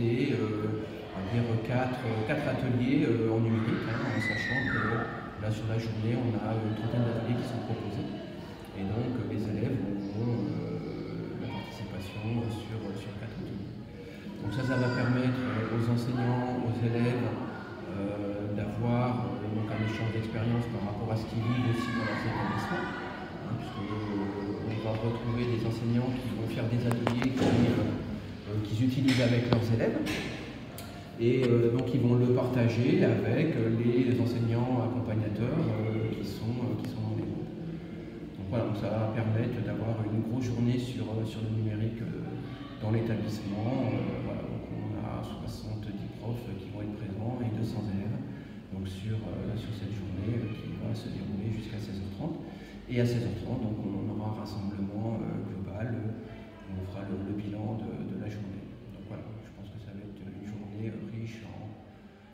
présenter on va dire quatre ateliers en numérique, en sachant que là sur la journée on a une trentaine d'ateliers qui sont proposés. Et donc les élèves auront la participation sur 4 ateliers. Donc ça va permettre aux enseignants, aux élèves d'avoir un échange d'expérience par rapport à ce qu'ils vivent aussi dans leurs établissements, puisqu'on va retrouver des enseignants qui vont faire des ateliers qu'ils utilisent avec leurs élèves. Et donc ils vont le partager avec les enseignants accompagnateurs qui sont dans les groupes. Donc voilà, donc ça va permettre d'avoir une grosse journée sur le numérique dans l'établissement. Voilà, donc on a 70 profs qui vont être présents et 200 élèves donc sur cette journée qui va se dérouler jusqu'à 16h30. Et à 16h30, donc on aura un rassemblement global où on fera le bilan de la journée. Donc voilà, je pense que ça va être une journée riche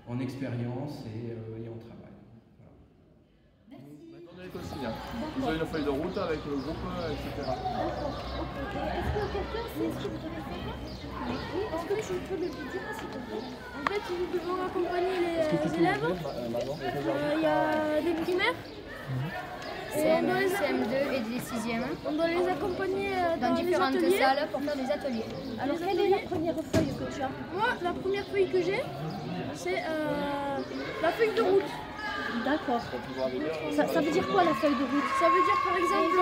en expérience et en travail. Voilà. Merci. On est aussi, hein. Vous avez une feuille de route avec le groupe, etc. D'accord. Est-ce que quelqu'un sait ce que vous devez faire? Oui. Est-ce que tu peux le dire, s'il te plaît? En fait, nous devons accompagner les élèves. Il y a des primaires. CM2 et des 6e. On doit les accompagner dans différentes les ateliers. salles pour faire des ateliers. Alors, quelle est la première feuille que tu as? Moi, la première feuille que j'ai, c'est la feuille de route. D'accord. Ça veut dire quoi la feuille de route? Ça veut dire par exemple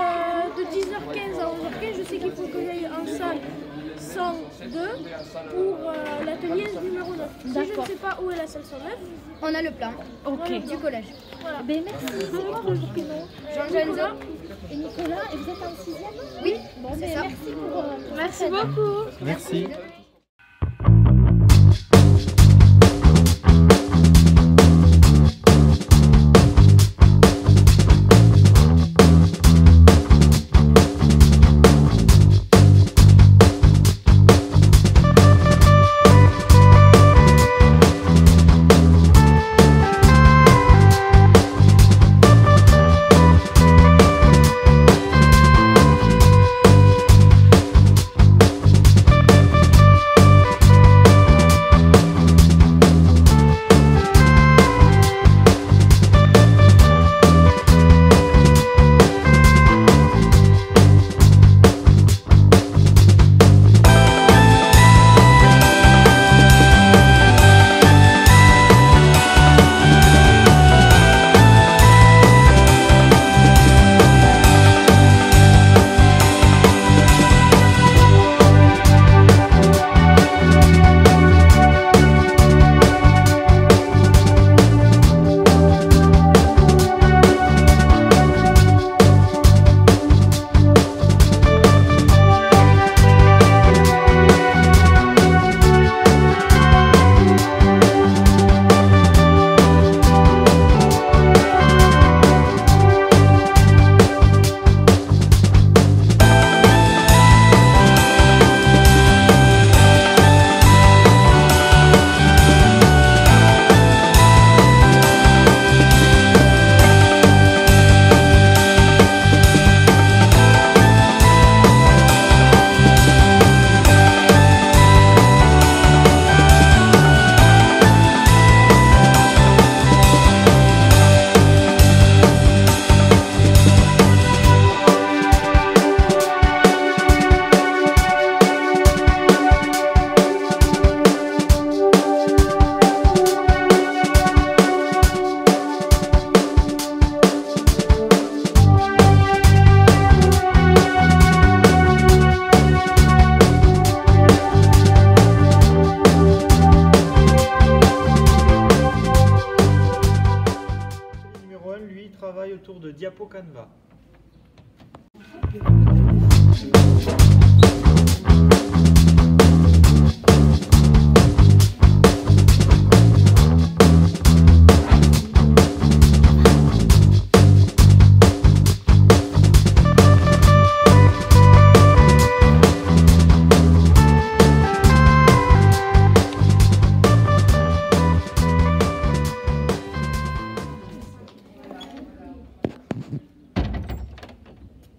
de 10h15 à 11h15, je sais qu'il faut que j'aille en salle 102 pour l'atelier numéro 9. Si je ne sais pas où est la salle 109, on a le plan du collège. Voilà. Ben merci. C'est quoi votre prénom? Jean-Genzo. Et Nicolas, et vous êtes en 6e? Oui, bon, c'est ça. Merci pour merci beaucoup. Merci. autour de Diapo Canva.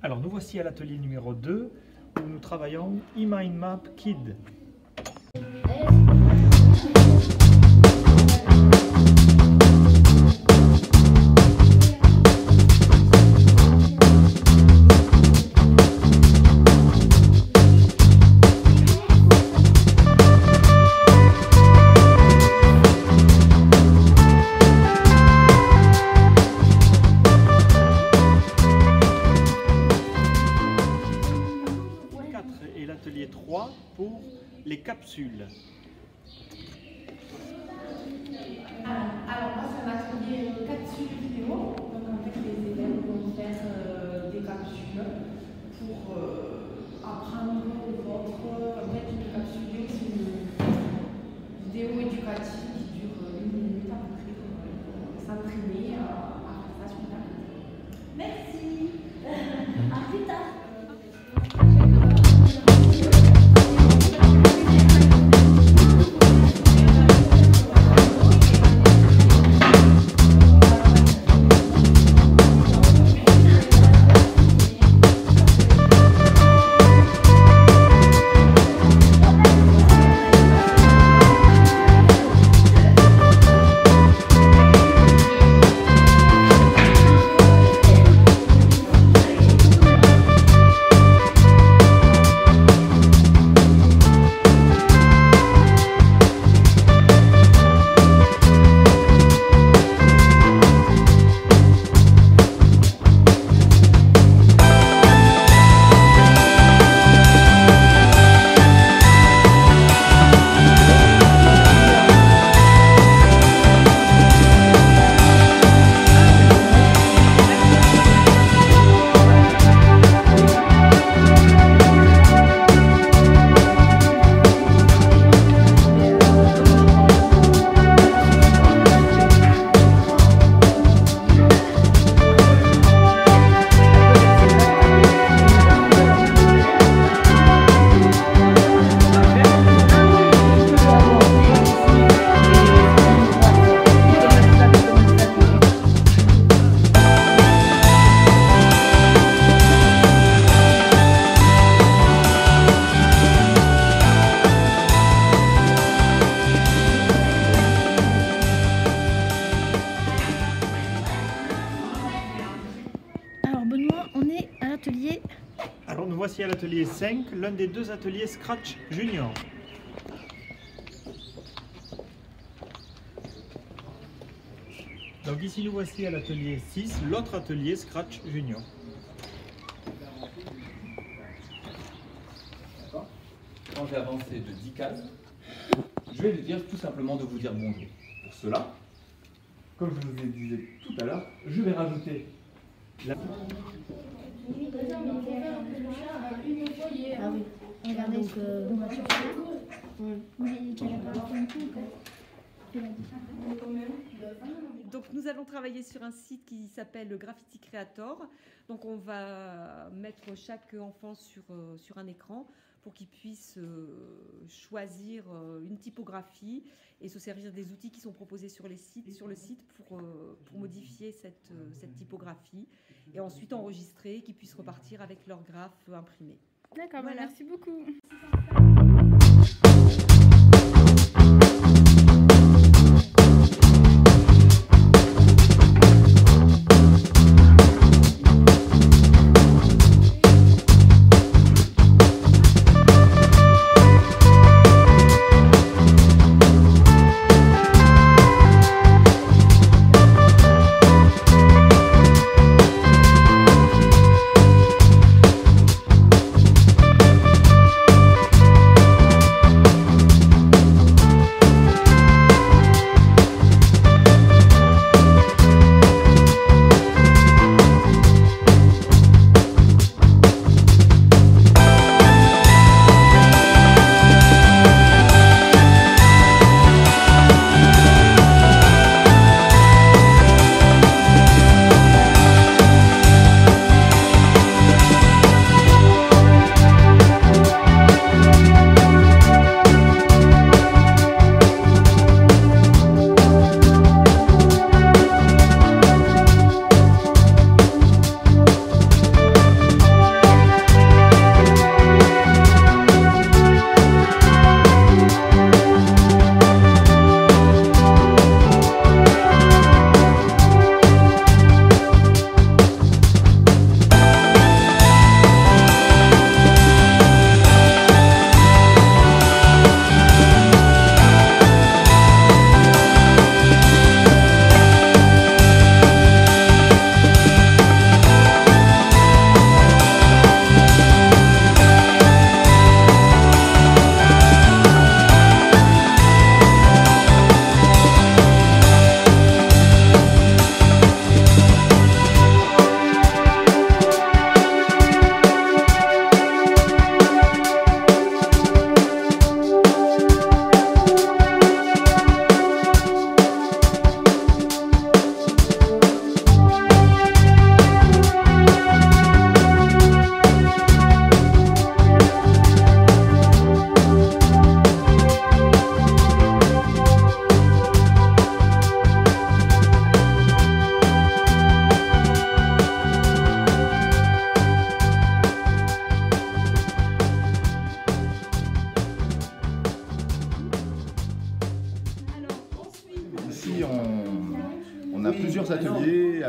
Alors nous voici à l'atelier numéro 2 où nous travaillons eMindMap Kid. les capsules. Alors moi c'est un atelier capsule vidéo, donc en fait les élèves vont faire des capsules pour apprendre votre... En fait une capsule vidéo c'est une vidéo éducative qui dure 1 minute à peu près pour s'entraîner à faire ça sur Internet. Merci. À plus tard. Alors nous voici à l'atelier 5, l'un des 2 ateliers Scratch Junior. Donc ici nous voici à l'atelier 6, l'autre atelier Scratch Junior. Quand j'ai avancé de 10 cases, je vais lui dire tout simplement de vous dire bonjour. Pour cela, comme je vous ai dit tout à l'heure, je vais rajouter la... Ah oui, regardez ce que on va chercher. Donc nous allons travailler sur un site qui s'appelle Graffiti Creator. Donc on va mettre chaque enfant sur un écran pour qu'il puisse choisir une typographie et se servir des outils qui sont proposés sur le site pour modifier cette typographie et ensuite enregistrer, qu'ils puissent repartir avec leur graphe imprimé. D'accord, voilà. Merci beaucoup.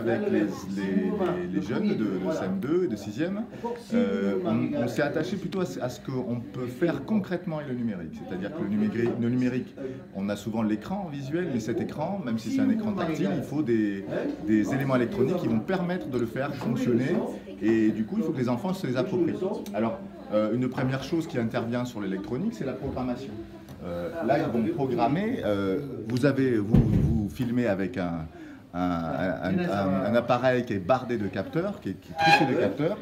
avec les jeunes de CM2 et de 6e, on s'est attaché plutôt à ce qu'on peut faire concrètement avec le numérique. C'est-à-dire que le numérique, on a souvent l'écran visuel, mais cet écran, même si c'est un écran tactile, il faut des éléments électroniques qui vont permettre de le faire fonctionner. Et du coup, il faut que les enfants se les approprient. Alors, une première chose qui intervient sur l'électronique, c'est la programmation. Là, ils vont programmer. Vous filmez avec un appareil qui est bardé de capteurs, qui est truffé de capteurs.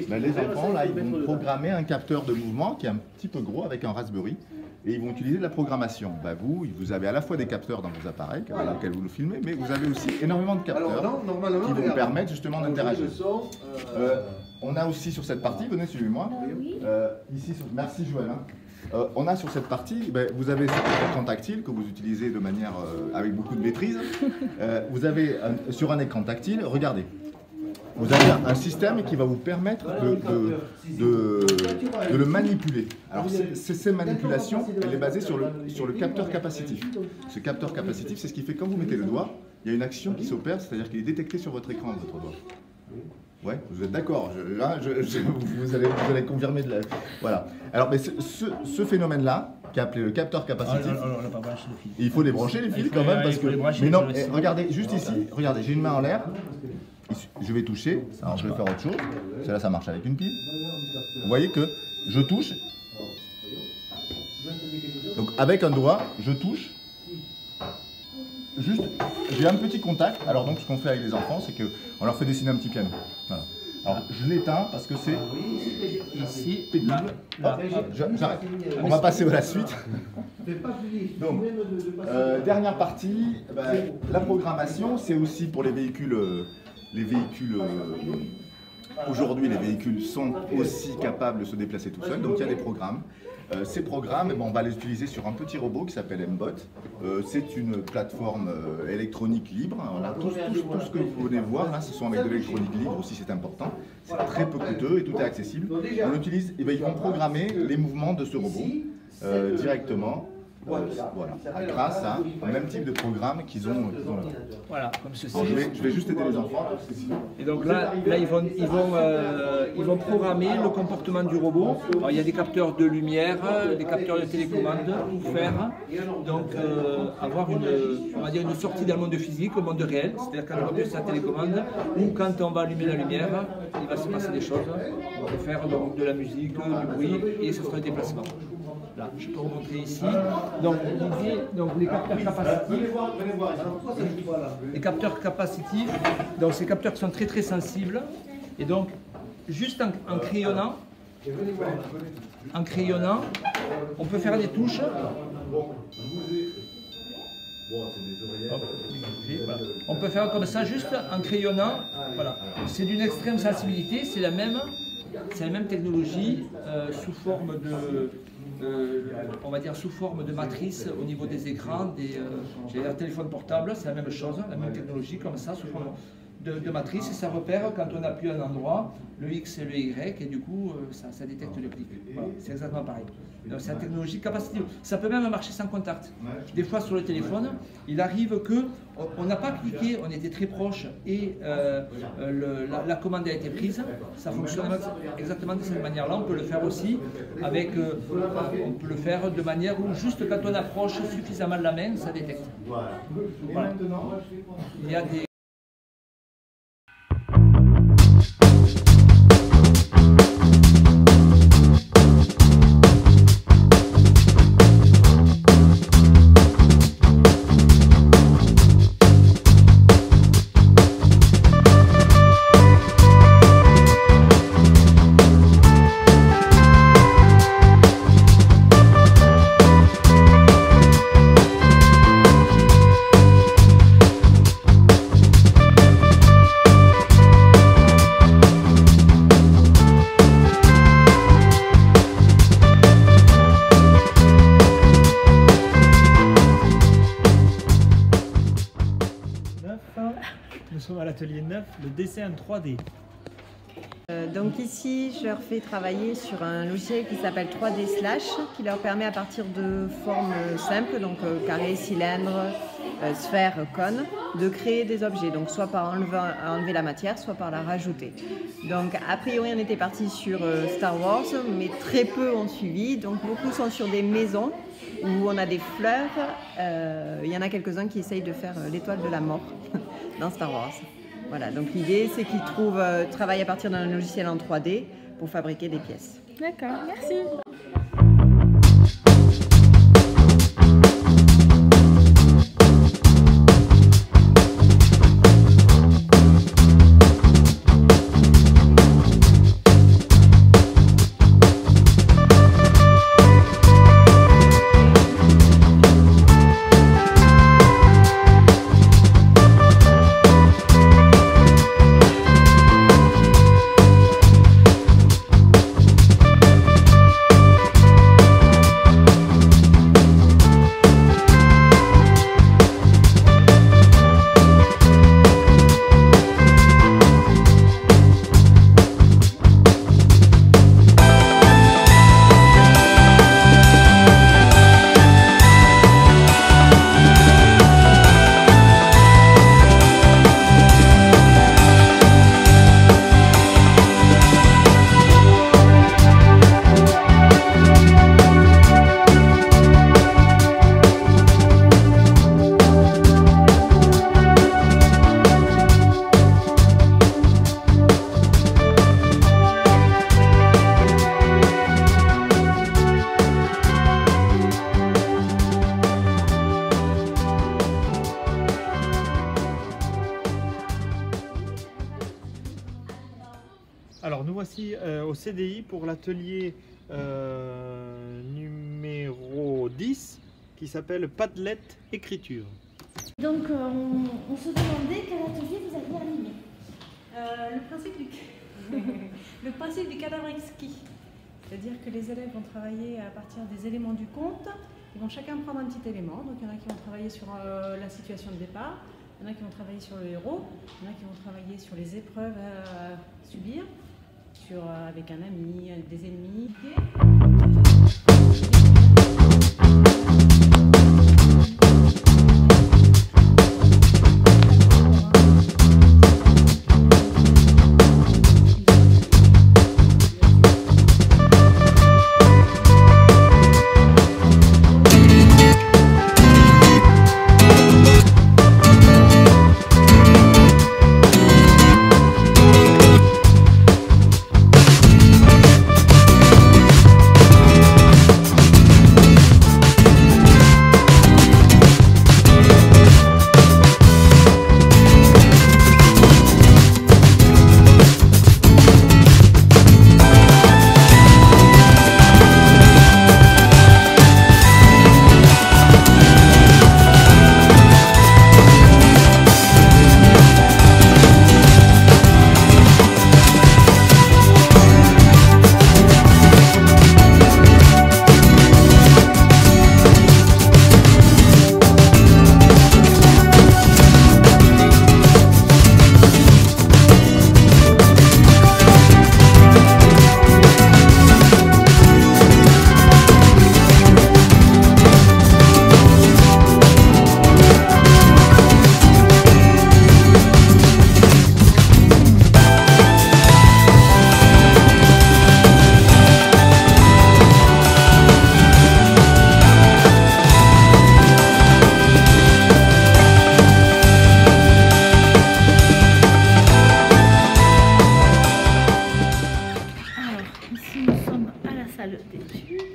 Ben, les enfants, là, ils vont programmer un capteur de mouvement qui est un petit peu gros avec un Raspberry. Et ils vont utiliser de la programmation. Ben, vous avez à la fois des capteurs dans vos appareils, dans lesquels vous le filmez, mais vous avez aussi énormément de capteurs qui vont permettre justement d'interagir. On a aussi sur cette partie, venez suivez-moi, ici, merci Joël. On a sur cette partie, vous avez cet écran tactile que vous utilisez de manière avec beaucoup de maîtrise. Vous avez sur un écran tactile, regardez, vous avez un système qui va vous permettre de le manipuler. Alors ces manipulations, elle est basée sur le capteur capacitif. Ce capteur capacitif, c'est ce qui fait quand vous mettez le doigt, il y a une action qui s'opère, c'est-à-dire qu'il est détecté sur votre écran, votre doigt. Ouais, vous êtes d'accord. Là, vous allez confirmer de la... Voilà. Alors, mais ce phénomène-là, qui est appelé le capteur capacitif, il faut les brancher les fils quand même, parce que... Mais non, regardez, juste ici, regardez, j'ai une main en l'air, je vais toucher, alors je vais faire autre chose, celle-là ça marche avec une pile. Vous voyez que je touche, donc avec un doigt, je touche, juste, j'ai un petit contact. Alors donc ce qu'on fait avec les enfants, c'est qu'on leur fait dessiner un petit piano. Voilà. Alors je l'éteins parce que c'est ici pénible. J'arrête. On va passer à la suite. Donc, dernière partie, la programmation, c'est aussi pour les véhicules. Aujourd'hui, les véhicules sont aussi capables de se déplacer tout seuls, donc il y a des programmes. Ces programmes, on va les utiliser sur un petit robot qui s'appelle M-Bot. C'est une plateforme électronique libre. Voilà, tout ce que vous venez voir, là, ce sont avec de l'électronique libre aussi, c'est important. C'est très peu coûteux et tout est accessible. On utilise, ils vont programmer les mouvements de ce robot directement. Voilà, grâce à un même type de programme qu'ils ont là. Voilà, comme ceci. Je vais juste aider les enfants. Et donc là ils vont programmer le comportement du robot. Alors, il y a des capteurs de lumière, des capteurs de télécommande pour faire donc avoir une sortie dans le monde physique, au monde réel. C'est-à-dire quand on appuie sur sa télécommande ou quand on va allumer la lumière, il va se passer des choses. On peut faire donc, de la musique, du bruit et ce sera un déplacement. Là, je peux remontrer ici. Donc les capteurs capacitifs. Les capteurs capacitifs, donc ces capteurs qui sont très très sensibles. Et donc, juste en crayonnant, on peut faire des touches. On peut faire comme ça, juste en crayonnant. Voilà. C'est d'une extrême sensibilité, c'est la même technologie sous forme de... on va dire sous forme de matrice au niveau des écrans, j'ai un téléphone portable, c'est la même chose, la même technologie comme ça, sous forme de matrice, et ça repère quand on appuie à un endroit, le X et le Y, et du coup ça détecte le clic. Voilà, c'est exactement pareil. C'est une technologie capacitive. Ça peut même marcher sans contact. Des fois sur le téléphone, il arrive que on n'a pas cliqué, on était très proche et la commande a été prise. Ça fonctionne exactement de cette manière-là. On peut le faire aussi avec, on peut le faire de manière où juste quand on approche suffisamment la main, ça détecte. Voilà. Il y a des À l'atelier 9, le dessin 3D. Donc ici, je leur fais travailler sur un logiciel qui s'appelle 3D Slash, qui leur permet à partir de formes simples, donc carré, cylindre, sphère, cône, de créer des objets, donc soit par enlever la matière, soit par la rajouter. Donc a priori on était parti sur Star Wars, mais très peu ont suivi, donc beaucoup sont sur des maisons où on a des fleurs. Il y en a quelques-uns qui essayent de faire l'étoile de la mort dans Star Wars. Voilà, donc l'idée c'est qu'ils travaillent à partir d'un logiciel en 3D pour fabriquer des pièces. D'accord, merci. Alors nous voici au CDI pour l'atelier numéro 10 qui s'appelle Padlet écriture. Donc on se demandait quel atelier vous aviez animé. Le principe du cadavre exquis. C'est-à-dire que les élèves vont travailler à partir des éléments du conte. Ils vont chacun prendre un petit élément. Donc il y en a qui vont travailler sur la situation de départ, il y en a qui vont travailler sur le héros, il y en a qui vont travailler sur les épreuves à subir, avec un ami, avec des ennemis.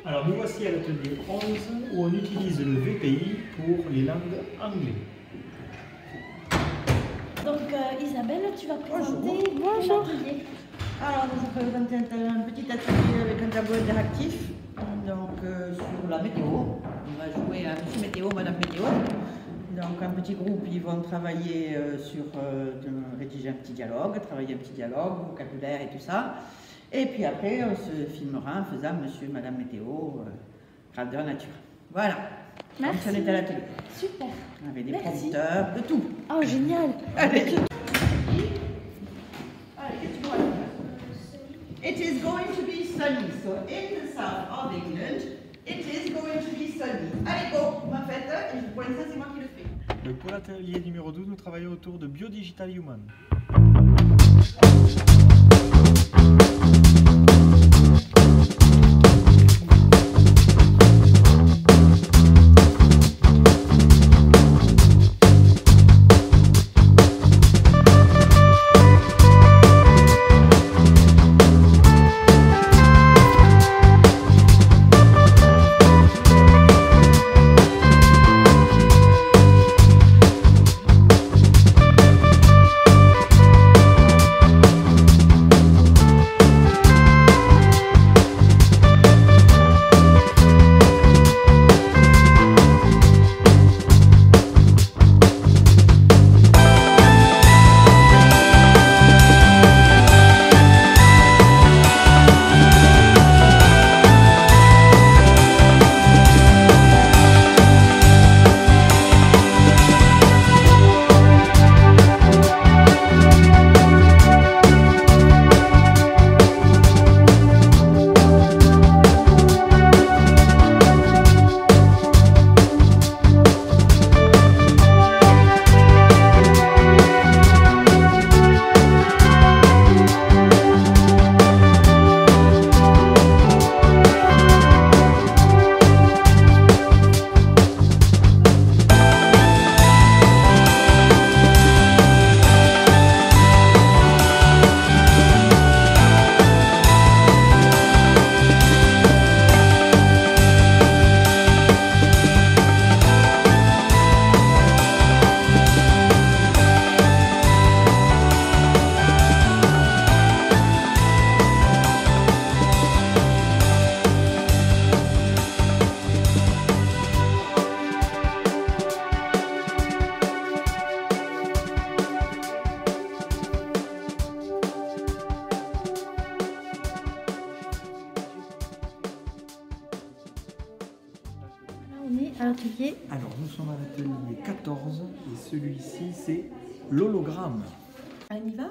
Alors nous voici à l'atelier 11 où on utilise le VPI pour les langues anglaises. Donc Isabelle, tu vas présenter l'atelier. Alors je vais présenter un petit atelier avec un tableau interactif donc, sur la météo. On va jouer à Monsieur Météo, Madame Météo. Donc un petit groupe, ils vont travailler sur rédiger un petit dialogue, vocabulaire et tout ça. Et puis après, on se filmera en faisant Monsieur, Madame Météo, grandeur nature. Voilà. Merci. Donc, on est à l'atelier. Super. Avec des prompteurs, de tout. Oh, génial. Allez. It is going to be sunny. So in the south of England, it is going to be sunny. Allez, go, ma fête. Et pour l'instant, c'est moi qui le fais. Pour l'atelier numéro 12, nous travaillons autour de Biodigital Human. Alors, nous sommes à l'atelier 14 et celui-ci, c'est l'hologramme. On y va?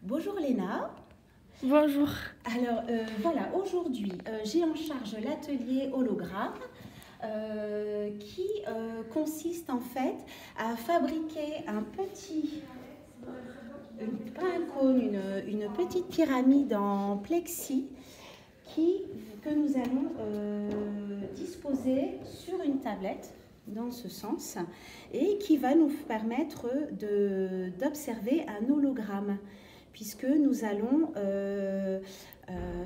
Bonjour Léna. Bonjour. Alors voilà, aujourd'hui, j'ai en charge l'atelier hologramme qui consiste en fait à fabriquer un petit, pas un cône, une petite pyramide en plexi que nous allons disposer sur une tablette dans ce sens et qui va nous permettre d'observer un hologramme puisque nous allons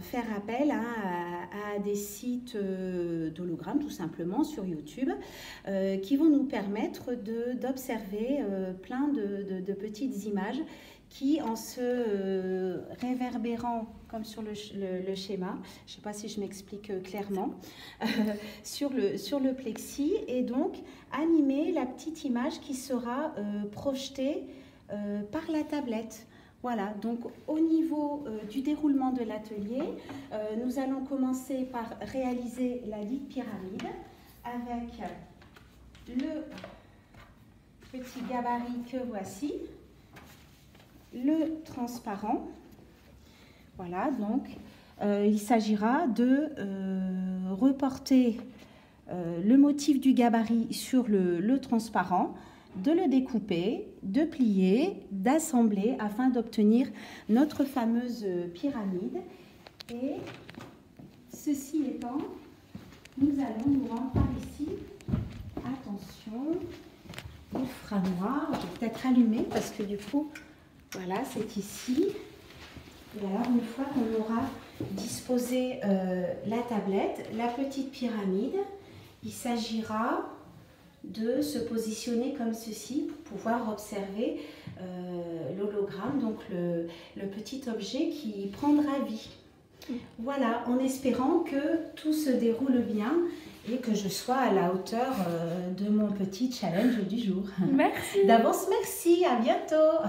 faire appel à des sites d'hologrammes tout simplement sur YouTube qui vont nous permettre d'observer plein de petites images qui, en se réverbérant, comme sur le schéma, je ne sais pas si je m'explique clairement, sur le plexi, et donc animer la petite image qui sera projetée par la tablette. Voilà, donc au niveau du déroulement de l'atelier, nous allons commencer par réaliser la dite pyramide avec le petit gabarit que voici. Le transparent, voilà, donc il s'agira de reporter le motif du gabarit sur le transparent, de le découper, de plier, d'assembler afin d'obtenir notre fameuse pyramide. Et ceci étant, nous allons nous rendre par ici. Attention, il fera noir, je vais peut-être allumer parce que du coup, voilà, c'est ici. Et alors, une fois qu'on aura disposé la tablette, la petite pyramide, il s'agira de se positionner comme ceci pour pouvoir observer l'hologramme, donc le petit objet qui prendra vie. Voilà, en espérant que tout se déroule bien et que je sois à la hauteur de mon petit challenge du jour. Merci. D'avance, merci, à bientôt.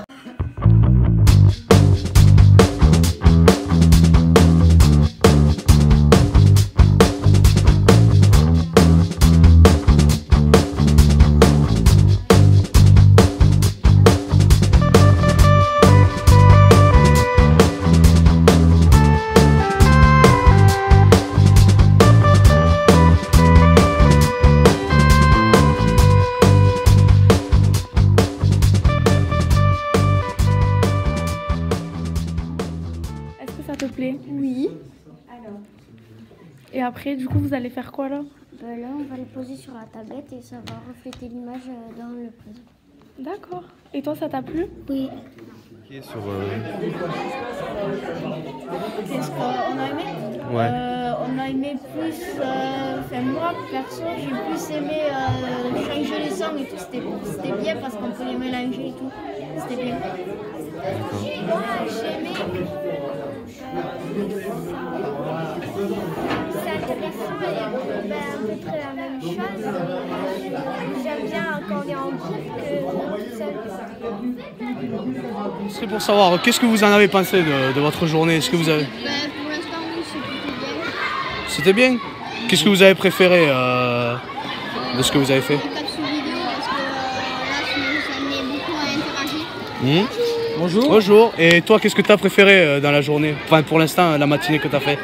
te plaît? Oui. Alors, Et après, du coup, vous allez faire quoi là? là, on va le poser sur la tablette et ça va refléter l'image dans le prisme. D'accord. Et toi, ça t'a plu? Oui. Sur, Qu'est-ce qu'on a aimé? Ouais. On a aimé plus. Enfin, moi, perso, j'ai plus aimé changer les sons et tout. C'était bien parce qu'on peut les mélanger et tout. C'était bien. Moi, j'ai aimé. C'est intéressant et à peu près la même chose. J'aime bien quand on est en groupe que tout seul. C'est pour savoir, qu'est-ce que vous en avez pensé de votre journée? Est-ce que vous avez... Pour l'instant, oui, c'était bien. C'était bien? Qu'est-ce que vous avez préféré de ce que vous avez fait? Les capsules vidéo parce que là, ça m'aide beaucoup à interagir. Bonjour. Bonjour. Et toi, qu'est-ce que tu as préféré dans la journée? Enfin, pour l'instant, la matinée que tu as fait?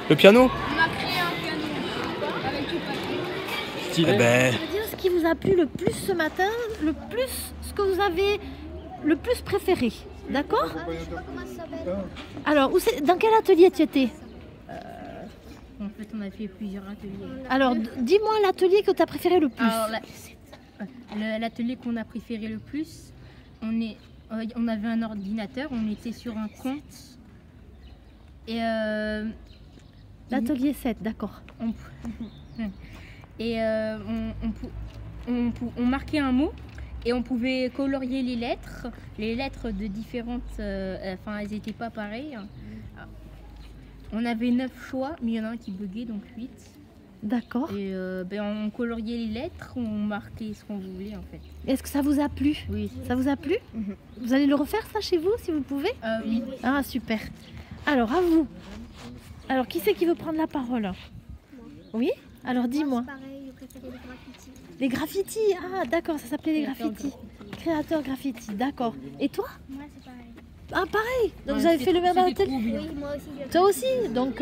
Le piano? On a créé un piano avec du papier. Stylé. Eh ben... Je veux dire ce qui vous a plu le plus ce matin, ce que vous avez le plus préféré, d'accord? Alors, dans quel atelier tu étais? En fait, on a fait plusieurs ateliers. Alors, dis-moi l'atelier que tu as préféré le plus. Alors, l'atelier qu'on a préféré le plus, on avait un ordinateur, on était sur un compte. Et l'atelier 7, d'accord. Et on marquait un mot et on pouvait colorier les lettres de différentes... Enfin, elles n'étaient pas pareilles. On avait 9 choix, mais il y en a un qui buguait, donc 8. D'accord. Et on coloriait les lettres, on marquait ce qu'on voulait en fait. Est-ce que ça vous a plu? Oui. Ça vous a plu? Vous allez le refaire ça chez vous si vous pouvez? Oui. Ah super. Alors à vous. Alors qui c'est qui veut prendre la parole? Oui? Alors dis-moi. Pareil, j'ai préféré les graffitis. Les graffitis? Ah d'accord, ça s'appelait les graffitis. Créateur graffiti, d'accord. Et toi? Moi, c'est pareil. Ah pareil. Donc vous avez fait le même atelier? Oui, moi aussi. Toi aussi? Donc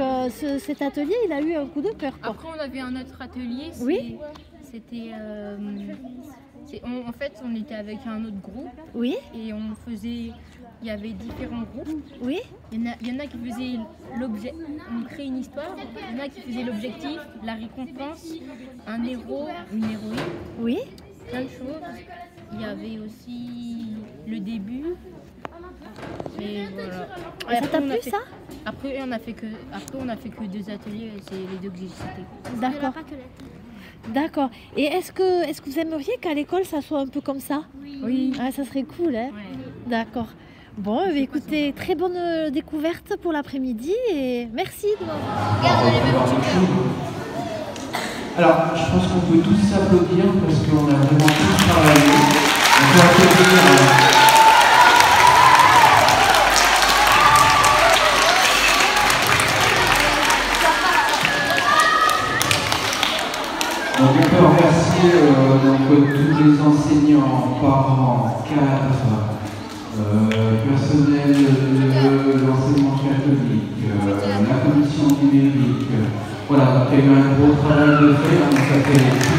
cet atelier, il a eu un coup de cœur. Après, on avait un autre atelier. Oui. C'était... en fait, on était avec un autre groupe. Oui. Et on faisait... Il y avait différents groupes. Oui. Il y en a qui faisaient l'objet... On crée une histoire. Il y en a qui faisaient l'objectif, la récompense, un héros, une héroïne. Oui. Plein de choses. Il y avait aussi le début. Et voilà. Ça t'a plu ça? Après on a fait que 2 ateliers, c'est les 2 que j'ai cités. D'accord. D'accord. Et est-ce que vous aimeriez qu'à l'école ça soit un peu comme ça? Oui. Ah, ça serait cool, hein? Ouais. D'accord. Bon, écoutez, très bonne découverte pour l'après-midi et merci de m'avoir. Alors, je pense qu'on peut tous s'applaudir parce qu'on a vraiment tous travaillé. On peut applaudir. Donc on peut remercier tous les enseignants, parents, cadres, personnel de l'enseignement catholique, la commission numérique. Voilà, donc il y a eu un gros travail de fait, donc ça fait